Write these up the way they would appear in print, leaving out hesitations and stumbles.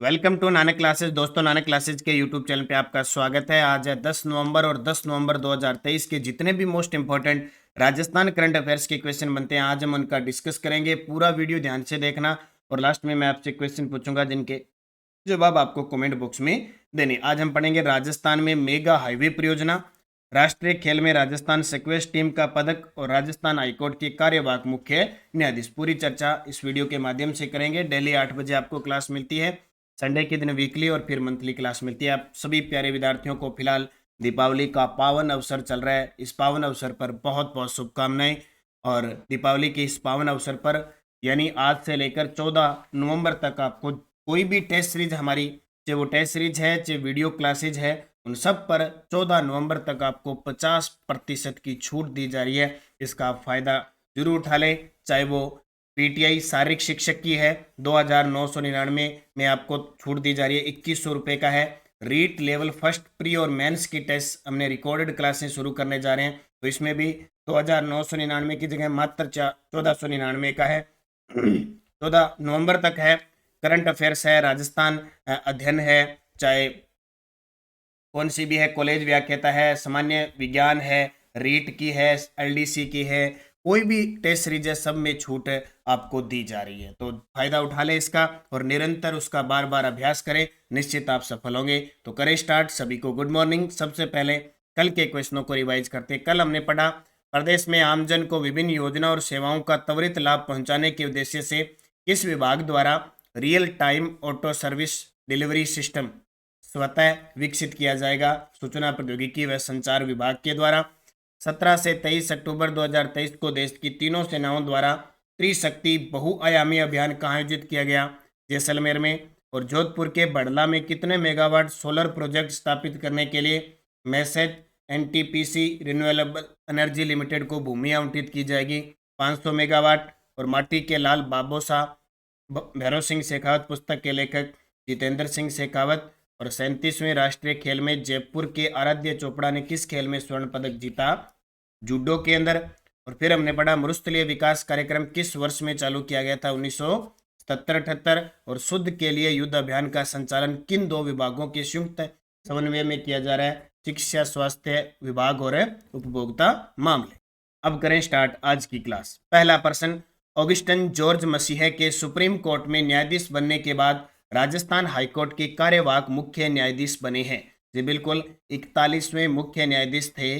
Welcome to Nanak classes. दोस्तों, Nanak classes के YouTube channel पे आपका स्वागत है। आज है 10 नवंबर और 10 नवंबर 2023 के जितने भी most important Rajasthan current affairs के क्वेश्चन बनते हैं, आज हम उनका डिस्कस करेंगे। पूरा वीडियो ध्यान से देखना और लास्ट में मैं आपसे क्वेश्चन पूछूंगा जिनके जवाब आपको कमेंट बॉक्स में देने। आज हम पढ़ेंगे राजस्थान में मेगा हाईवे परियोजना, राष्ट्रीय खेल में राजस्थान स्क्वैश टीम का पदक और राजस्थान हाईकोर्ट के कार्यवाहक मुख्य न्यायाधीश। पूरी चर्चा इस वीडियो के माध्यम से करेंगे। डेली 8 बजे आपको क्लास मिलती है, संडे के दिन वीकली और फिर मंथली क्लास मिलती है। आप सभी प्यारे विद्यार्थियों को फिलहाल दीपावली का पावन अवसर चल रहा है, इस पावन अवसर पर बहुत बहुत शुभकामनाएं। और दीपावली के इस पावन अवसर पर यानी आज से लेकर 14 नवंबर तक आपको कोई भी टेस्ट सीरीज हमारी, चाहे वो टेस्ट सीरीज है चाहे वीडियो क्लासेज है, उन सब पर 14 नवंबर तक आपको 50% की छूट दी जा रही है। इसका आप फायदा जरूर उठा लें। चाहे वो पीटीआई शारीरिक शिक्षक की है 2999 में आपको छूट दी जा रही है, 2100 रुपये का है। रीट लेवल फर्स्ट प्री और मेंस की टेस्ट हमने रिकॉर्डेड क्लासें शुरू करने जा रहे हैं, तो इसमें भी 2999 की जगह मात्र 1499 का है। 14 नवंबर तक है। करंट अफेयर्स है, राजस्थान अध्ययन है, चाहे कौन सी भी है, कॉलेज व्याख्याता है, सामान्य विज्ञान है, रीट की है, एलडीसी की है, कोई भी टेस्ट सीरीज है, सब में छूट आपको दी जा रही है। तो फायदा उठा ले इसका और निरंतर उसका बार बार अभ्यास करें, निश्चित आप सफल होंगे। तो करें स्टार्ट। सभी को गुड मॉर्निंग। सबसे पहले कल के क्वेश्चनों को रिवाइज करते हैं। कल हमने पढ़ा प्रदेश में आमजन को विभिन्न योजना और सेवाओं का त्वरित लाभ पहुंचाने के उद्देश्य से किस विभाग द्वारा real time auto service delivery system स्वतः विकसित किया जाएगा। सूचना प्रौद्योगिकी व संचार विभाग के द्वारा 17 से 23 अक्टूबर 2023 को देश की तीनों सेनाओं द्वारा त्रिशक्ति बहुआयामी अभियान का आयोजित किया गया, जैसलमेर में। और जोधपुर के बड़ला में कितने मेगावाट सोलर प्रोजेक्ट स्थापित करने के लिए message NTPC renewable energy limited को भूमि आवंटित की जाएगी? 500 मेगावाट। और माटी के लाल बाबोसा भैरव सिंह शेखावत पुस्तक के लेखक जितेंद्र सिंह शेखावत। और 37वें राष्ट्रीय खेल में जयपुर के आराध्य चोपड़ा ने किस खेल में स्वर्ण पदक जीता? जूडो के अंदर। और फिर हमने पढ़ा मरुस्थलीय विकास कार्यक्रम किस वर्ष में चालू किया गया था? 1977-78। और शुद्ध के लिए युद्ध अभियान का संचालन किन दो विभागों के संयुक्त समन्वय में किया जा रहा है? शिक्षा स्वास्थ्य विभाग और उपभोक्ता मामले। अब करें स्टार्ट आज की क्लास। पहला प्रश्न, ऑगस्टिन जॉर्ज मसीह के सुप्रीम कोर्ट में न्यायाधीश बनने के बाद राजस्थान हाईकोर्ट के कार्यवाहक मुख्य न्यायाधीश बने हैं। जी बिल्कुल, 41वें मुख्य न्यायाधीश थे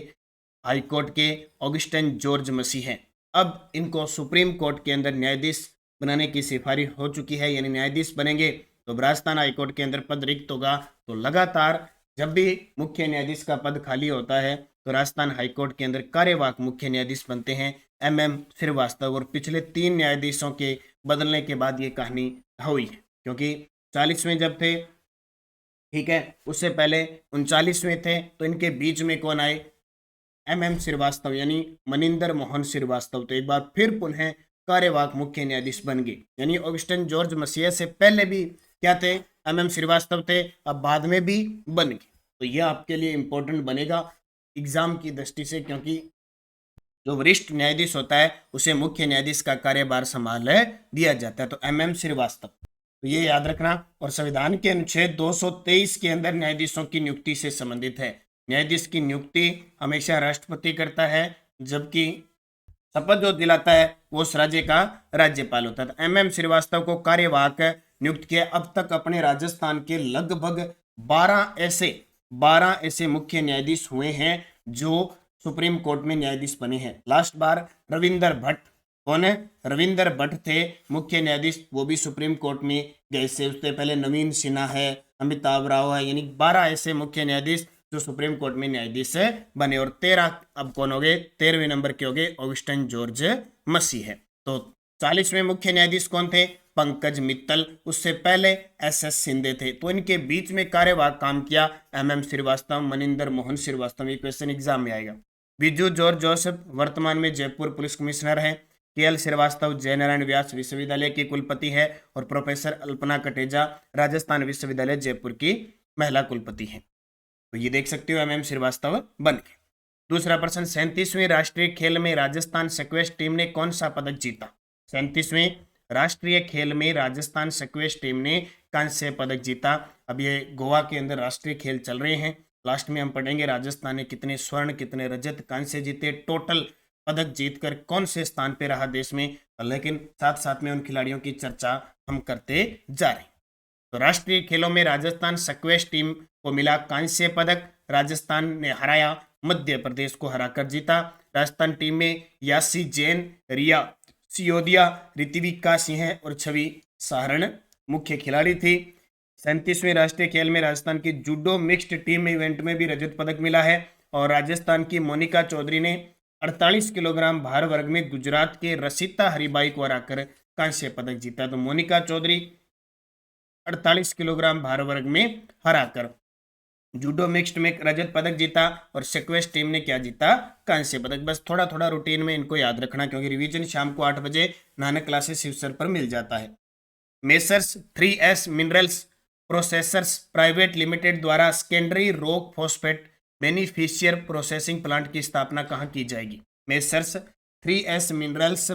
हाईकोर्ट के ऑगस्टिन जॉर्ज मसीह। अब इनको सुप्रीम कोर्ट के अंदर न्यायाधीश बनाने की सिफारिश हो चुकी है, यानी न्यायाधीश बनेंगे तो राजस्थान हाईकोर्ट के अंदर पद रिक्त होगा। तो लगातार जब भी मुख्य न्यायाधीश का पद खाली होता है तो राजस्थान हाईकोर्ट के अंदर कार्यवाहक मुख्य न्यायाधीश बनते हैं MM श्रीवास्तव। और पिछले 3 न्यायाधीशों के बदलने के बाद ये कहानी हुई है, क्योंकि 40वें जब थे, ठीक है, उससे पहले 39वें थे, तो इनके बीच में कौन आए? MM श्रीवास्तव, यानी मनिंदर मोहन श्रीवास्तव। तो एक बार फिर पुनः कार्यवाहक मुख्य न्यायाधीश बन गए, यानी ऑगस्टिन जॉर्ज मसीह से पहले भी क्या थे? MM श्रीवास्तव थे, अब बाद में भी बन गए। तो यह आपके लिए इंपॉर्टेंट बनेगा एग्जाम की दृष्टि से, क्योंकि जो वरिष्ठ न्यायाधीश होता है उसे मुख्य न्यायाधीश का कार्यभार संभाल दिया जाता है। तो MM श्रीवास्तव, तो ये याद रखना। और संविधान के अनुच्छेद 223 के अंदर न्यायाधीशों की नियुक्ति से संबंधित है। न्यायाधीश की नियुक्ति हमेशा राष्ट्रपति करता है, जबकि शपथ जो दिलाता है वो उस राज्य का राज्यपाल होता है। MM श्रीवास्तव को कार्यवाहक नियुक्त किया। अब तक अपने राजस्थान के लगभग 12 ऐसे मुख्य न्यायाधीश हुए हैं जो सुप्रीम कोर्ट में न्यायाधीश बने हैं। लास्ट बार रविंदर भट्ट, कौन है? रविंदर भट्ट थे मुख्य न्यायाधीश, वो भी सुप्रीम कोर्ट में गए से। उससे पहले नवीन सिन्हा है, अमिताभ राव है, यानी 12 ऐसे मुख्य न्यायाधीश जो सुप्रीम कोर्ट में न्यायाधीश बने। और 13 अब कौन हो गए? 13वें नंबर के हो गए ऑगस्टिन जॉर्ज मसीह। तो 40वें मुख्य न्यायाधीश कौन थे? पंकज मित्तल। उससे पहले SS शिंदे थे। तो इनके बीच में कार्यवाहक काम किया MM श्रीवास्तव, मनिंदर मोहन श्रीवास्तव। ये क्वेश्चन एग्जाम में आएगा। बिजू जॉर्ज जोसेफ वर्तमान में जयपुर पुलिस कमिश्नर हैं। KL श्रीवास्तव जयनारायण व्यास विश्वविद्यालय के कुलपति है। और प्रोफेसर अल्पना कटेजा राजस्थान विश्वविद्यालय जयपुर की महिला कुलपति हैं। तो ये देख सकते हो MM श्रीवास्तव बन गए। दूसरा प्रश्न, 37वें राष्ट्रीय खेल में राजस्थान स्क्वैश टीम ने कौन सा पदक जीता? 37वें राष्ट्रीय खेल में राजस्थान स्क्वैश टीम ने कांस्य पदक जीता। अब ये गोवा के अंदर राष्ट्रीय खेल चल रहे हैं, लास्ट में हम पढ़ेंगे राजस्थान ने कितने स्वर्ण, कितने रजत, कांस्य जीते, टोटल पदक जीतकर कौन से स्थान पे रहा देश में, लेकिन साथ साथ में उन खिलाड़ियों की चर्चा हम करते जा रहे हैं। तो राष्ट्रीय खेलों में राजस्थान स्क्वैश टीम को मिला कांस्य पदक। राजस्थान ने हराया मध्य प्रदेश को हराकर जीता। राजस्थान टीम में यासी जैन, रिया सियोदिया, ऋतिविका सिंह और छवि सहारण मुख्य खिलाड़ी थी। 37वें राष्ट्रीय खेल में राजस्थान की जूडो मिक्स्ड टीम इवेंट में भी रजत पदक मिला है और राजस्थान की मोनिका चौधरी ने 48 किलोग्राम भार वर्ग में गुजरात के रसिता हरिबाई को हराकर कांस्य पदक जीता। तो मोनिका चौधरी 48 किलोग्राम भार वर्ग में हराकर जूडो मिक्स्ड में रजत पदक जीता और स्क्वैश टीम ने क्या जीता, कांस्य पदक। बस थोड़ा थोड़ा रूटीन में इनको याद रखना, क्योंकि रिवीजन शाम को 8 बजे नानक क्लासेस शिवसर पर मिल जाता है। Messrs 3S minerals processors private limited द्वारा secondary rock phosphate beneficiation processing plant की स्थापना कहाँ की जाएगी? Messrs 3S minerals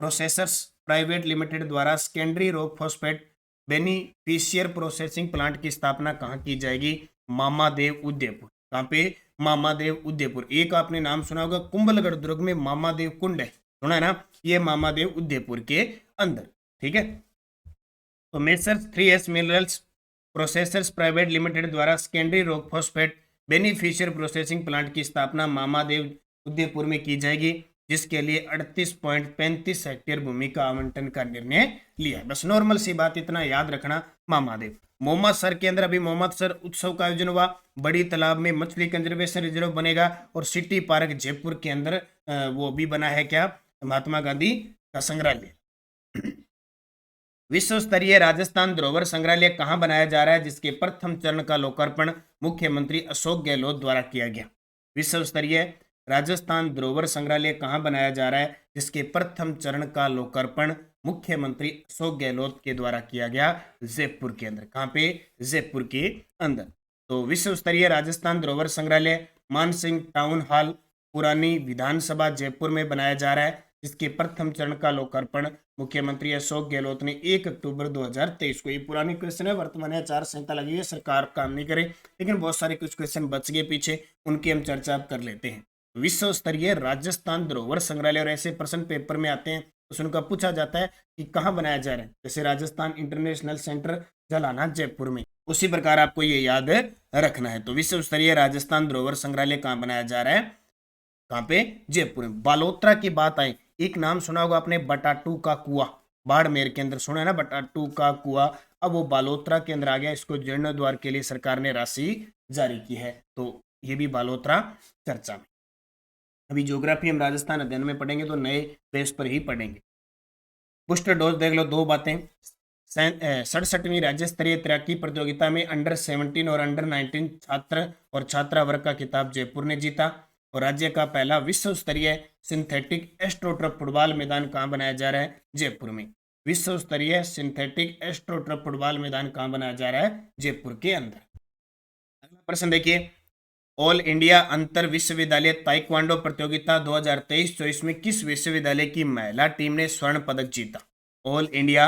processors private limited द्वारा secondary rock phosphate beneficiation processing plant की स्थापना कहाँ की जाएगी? मामादेव उदयपुर। कहाँ पे? मामादेव उदयपुर। एक आपने नाम सुना होगा कुंभलगढ़ दुर्ग में मामादेव कुंड है, सुना है ना, ये मामादेव उदयपुर के अंदर। ठीक है, तो messrs 3S minerals processors private limited द्वारा secondary rock phosphate beneficiation processing plant की स्थापना मामादेव उदयपुर में की जाएगी, जिसके लिए 38.35 हेक्टेयर भूमि का आवंटन का निर्णय लिया है। बस नॉर्मल सी बात इतना याद रखना, मामादेव। मोहम्मदसर के अंदर अभी मोहम्मदसर उत्सव का आयोजन हुआ, बड़ी तालाब में मछली कंजर्वेशन रिजर्व बनेगा और सिटी पार्क जयपुर के अंदर वो भी बना है क्या, महात्मा गांधी का संग्रहालय। विश्व स्तरीय राजस्थान धरोहर संग्रहालय कहां बनाया जा रहा है, जिसके प्रथम चरण का लोकार्पण मुख्यमंत्री अशोक गहलोत द्वारा किया गया। विश्व स्तरीय राजस्थान धरोहर संग्रहालय कहां बनाया जा रहा है, जिसके प्रथम चरण का लोकार्पण मुख्यमंत्री अशोक गहलोत के द्वारा किया गया, जयपुर के अंदर। कहां पे? जयपुर के अंदर। तो विश्व स्तरीय राजस्थान धरोहर संग्रहालय मानसिंह टाउन हॉल पुरानी विधानसभा जयपुर में बनाया जा रहा है, जिसके प्रथम चरण का लोकार्पण मुख्यमंत्री अशोक गहलोत ने 1 अक्टूबर 2023 को। ये पुरानी क्वेश्चन है, वर्तमान आचार संहिता लगी है, सरकार काम नहीं करे, लेकिन बहुत सारे कुछ क्वेश्चन बच गए पीछे, उनकी हम चर्चा कर लेते हैं। विश्व स्तरीय राजस्थान धरोहर संग्रहालय, और ऐसे प्रश्न पेपर में आते हैं तो उनका पूछा जाता है कि कहाँ बनाया जा रहा है, जैसे राजस्थान इंटरनेशनल सेंटर जलाना जयपुर में, उसी प्रकार आपको ये याद रखना है। तो विश्व स्तरीय राजस्थान धरोहर संग्रहालय कहाँ बनाया जा रहा है, कहाँ पे? जयपुर में। बालोतरा की बात आई, एक नाम सुना होगा आपने, बटाटू का कुआं, बाड़मेर के अंदर, सुना है ना, बटाटू का कुआं। अब वो बालोतरा के अंदर आ गया, इसको जीर्णोद्वार के लिए सरकार ने राशि जारी की है, तो ये भी बालोतरा चर्चा में। अभी ज्योग्राफी हम राजस्थान अध्ययन में पढ़ेंगे तो नए बेस पर ही पढ़ेंगे। बूस्टर डोज देख लो, 2 बातें। 67वीं राज्य स्तरीय तैराकी प्रतियोगिता में अंडर 17 और अंडर 19 छात्र और छात्रा वर्ग का खिताब जयपुर ने जीता। और राज्य का पहला विश्व स्तरीय सिंथेटिक एस्ट्रोटर्फ फुटबॉल मैदान कहाँ बनाया जा रहा है? जयपुर में। विश्व स्तरीय सिंथेटिक एस्ट्रोटर्फ फुटबॉल मैदान कहाँ बनाया जा रहा है? जयपुर के अंदर। अगला प्रश्न देखिए, ऑल इंडिया अंतर विश्वविद्यालय ताइक्वांडो प्रतियोगिता 2023-24 में किस विश्वविद्यालय की महिला टीम ने स्वर्ण पदक जीता? ऑल इंडिया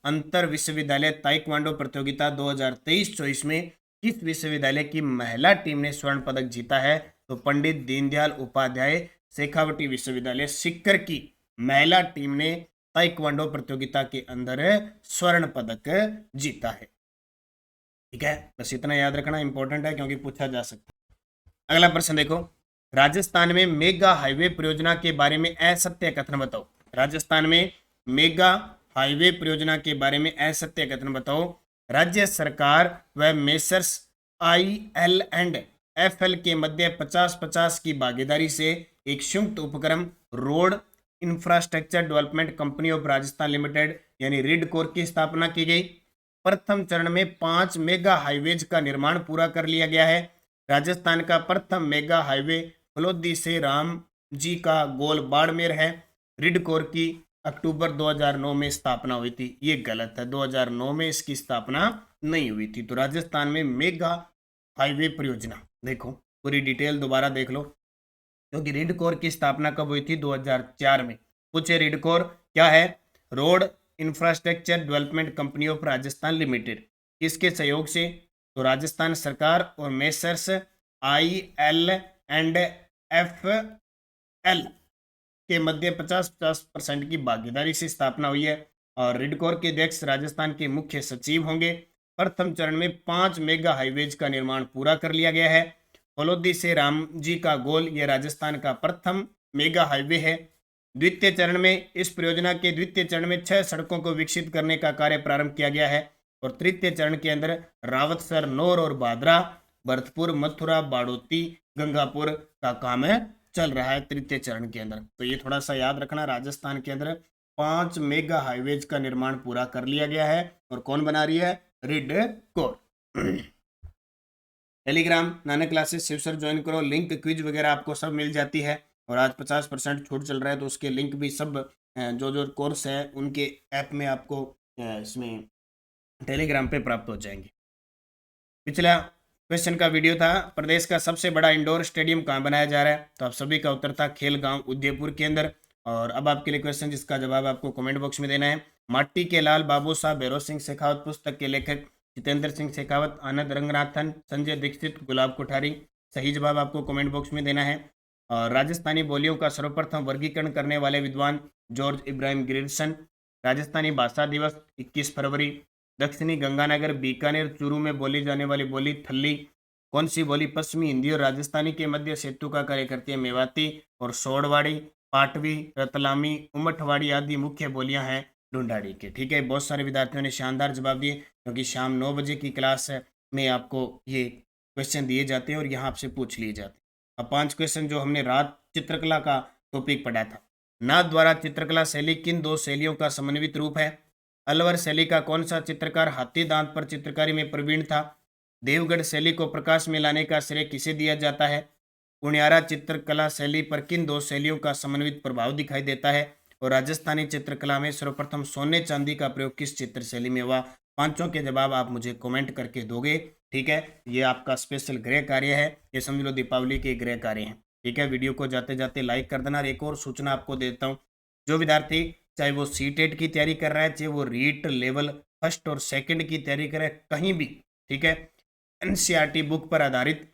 अंतर विश्वविद्यालय ताइक्वांडो प्रतियोगिता 2023-24 में किस विश्वविद्यालय की महिला टीम ने स्वर्ण पदक जीता है? तो पंडित दीनदयाल उपाध्याय शेखावटी विश्वविद्यालय सीकर की महिला टीम ने ताइक्वांडो प्रतियोगिता के अंदर स्वर्ण पदक जीता है। ठीक है, बस इतना याद रखना, इंपॉर्टेंट है क्योंकि पूछा जा सकता है। अगला प्रश्न देखो, राजस्थान में मेगा हाईवे परियोजना के बारे में असत्य कथन बताओ। राजस्थान में मेगा हाईवे परियोजना के बारे में असत्य कथन बताओ। राज्य सरकार व मेसर्स IL&FL के मध्य 50-50 की भागीदारी से एक संयुक्त उपक्रम road infrastructure development company of Rajasthan limited यानी रिडकोर की स्थापना की गई। प्रथम चरण में 5 मेगा हाईवेज का निर्माण पूरा कर लिया गया है। राजस्थान का प्रथम मेगा हाईवे फलोदी से राम जी का गोल बाड़मेर है। रिडकोर की अक्टूबर 2009 में स्थापना हुई थी, ये गलत है, 2009 में इसकी स्थापना नहीं हुई थी। तो राजस्थान में मेगा हाईवे परियोजना देखो, पूरी डिटेल दोबारा देख लो, क्योंकि रिडकोर की स्थापना कब हुई थी? 2004 में। पूछे रिडकोर क्या है? Road infrastructure development company of Rajasthan limited, किसके सहयोग से? तो राजस्थान सरकार और मेसर्स IL&FL के मध्य 50% की भागीदारी से स्थापना हुई है। और रिडकोर के अध्यक्ष राजस्थान के मुख्य सचिव होंगे। प्रथम चरण में 5 मेगा हाईवेज का निर्माण पूरा कर लिया गया है। फलोदी से रामजी का गोल, यह राजस्थान का प्रथम मेगा हाईवे है। द्वितीय चरण में इस परियोजना के द्वितीय चरण में 6 सड़कों को विकसित करने का कार्य प्रारंभ किया गया है। और तृतीय चरण के अंदर रावतसर, नौर और बादरा, भरतपुर, मथुरा, बाड़ोती, गंगापुर का काम है चल रहा है तृतीय चरण के अंदर। तो ये थोड़ा सा याद रखना, राजस्थान के अंदर 5 मेगा हाईवेज का निर्माण पूरा कर लिया गया है। और कौन बना रही है? RIDCOR. Telegram Nanak classes Shiv sir join करो, लिंक क्विज वगैरह आपको सब मिल जाती है। और आज 50% छूट चल रहा है, तो उसके लिंक भी सब जो कोर्स है उनके ऐप में आपको इसमें टेलीग्राम पे प्राप्त हो जाएंगे। पिछला क्वेश्चन का वीडियो था, प्रदेश का सबसे बड़ा इंडोर स्टेडियम कहाँ बनाया जा रहा है? तो आप सभी का उत्तर था खेल गांव उदयपुर के अंदर। और अब आपके लिए क्वेश्चन जिसका जवाब आपको कमेंट बॉक्स में देना है। माटी के लाल बाबू साहब भैरव सिंह शेखावत पुस्तक के लेखक जितेंद्र सिंह शेखावत, आनंद रंगनाथन, संजय दीक्षित, गुलाब कोठारी। सही जवाब आपको कमेंट बॉक्स में देना है। और राजस्थानी बोलियों का सर्वप्रथम वर्गीकरण करने वाले विद्वान जॉर्ज इब्राहिम ग्रिल्सन। राजस्थानी भाषा दिवस 21 फरवरी। दक्षिणी गंगानगर, बीकानेर, चूरू में बोली जाने वाली बोली थल्ली। कौन सी बोली पश्चिमी हिंदी और राजस्थानी के मध्य सेतु का कार्य करती है? मेवाती और सोड़वाड़ी, पाटवी, रतलामी, उमठवाड़ी आदि मुख्य बोलियां हैं ढूंढाड़ी के। ठीक है, बहुत सारे विद्यार्थियों ने शानदार जवाब दिए, क्योंकि शाम 9 बजे की क्लास में आपको ये क्वेश्चन दिए जाते हैं और यहाँ आपसे पूछ लिए जाते हैं। अब 5 क्वेश्चन जो हमने रात चित्रकला का टॉपिक पढ़ा था। नाथ द्वारा चित्रकला शैली किन 2 शैलियों का समन्वित रूप है? अलवर शैली का कौन सा चित्रकार हाथी दांत पर चित्रकारी में प्रवीण था? देवगढ़ शैली को प्रकाश में लाने का श्रेय किसे दिया जाता है? उनियारा चित्रकला शैली पर किन 2 शैलियों का समन्वित प्रभाव दिखाई देता है? और राजस्थानी चित्रकला में सर्वप्रथम सोने चांदी का प्रयोग किस चित्र शैली में हुआ? 5 के जवाब आप मुझे कमेंट करके दोगे। ठीक है, ये आपका स्पेशल गृह कार्य है, ये समझ लो दीपावली के गृह कार्य हैं। ठीक है, वीडियो को जाते जाते लाइक कर देना। और एक और सूचना आपको देता हूँ, जो विद्यार्थी चाहे वो सीटेट की तैयारी कर रहा है, चाहे वो रीट लेवल 1 और 2 की तैयारी कर रहा है, कहीं भी, ठीक है, एनसीईआरटी बुक पर आधारित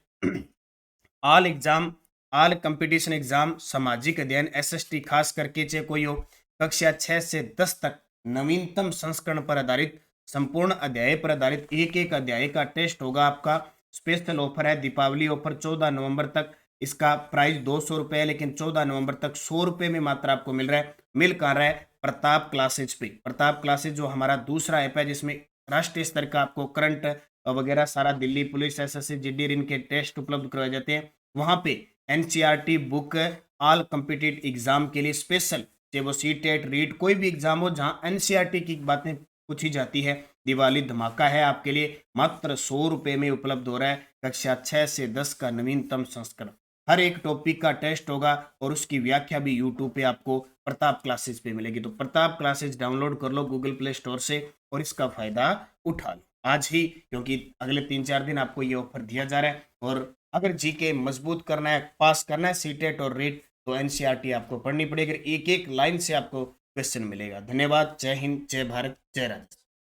ऑल कंपटीशन एग्जाम सामाजिक अध्ययन एसएसटी खास करके चाहे कोई हो, कक्षा 6 से 10 तक नवीनतम संस्करण पर आधारित, संपूर्ण अध्याय पर आधारित एक अध्याय का टेस्ट होगा आपका। स्पेशल ऑफर है, दीपावली ऑफर 14 नवंबर तक। इसका प्राइस 200 रुपये है, लेकिन 14 नवंबर तक 100 रुपये में मात्र आपको मिल रहा है। मिल कहाँ रहा है? प्रताप क्लासेज पे। प्रताप क्लासेज जो हमारा दूसरा ऐप है, जिसमें राष्ट्रीय स्तर का आपको करंट वगैरह सारा, दिल्ली पुलिस, एसएससी, जीडी, इनके टेस्ट उपलब्ध करवाए जाते हैं। वहां पे NCERT book all competitive exam के लिए स्पेशल, चाहे वो सीटेट रीट कोई भी एग्जाम हो, जहां एनसीईआरटी की बातें पूछी जाती है, दिवाली धमाका है आपके लिए। मात्र 100 रुपये में उपलब्ध हो रहा है कक्षा 6 से 10 का नवीनतम संस्करण। हर एक टॉपिक का टेस्ट होगा और उसकी व्याख्या भी यूट्यूब पे आपको प्रताप क्लासेज पे मिलेगी। तो प्रताप क्लासेज डाउनलोड कर लो गूगल प्ले स्टोर से और इसका फायदा उठा लो आज ही, क्योंकि अगले 3-4 दिन आपको ये ऑफर दिया जा रहा है। और अगर जीके मजबूत करना है, पास करना है सीटेट और रीट, तो एनसीईआरटी आपको पढ़नी पड़ेगी। एक एक लाइन से आपको क्वेश्चन मिलेगा। धन्यवाद। जय हिंद, जय भारत, जय राजस्थान।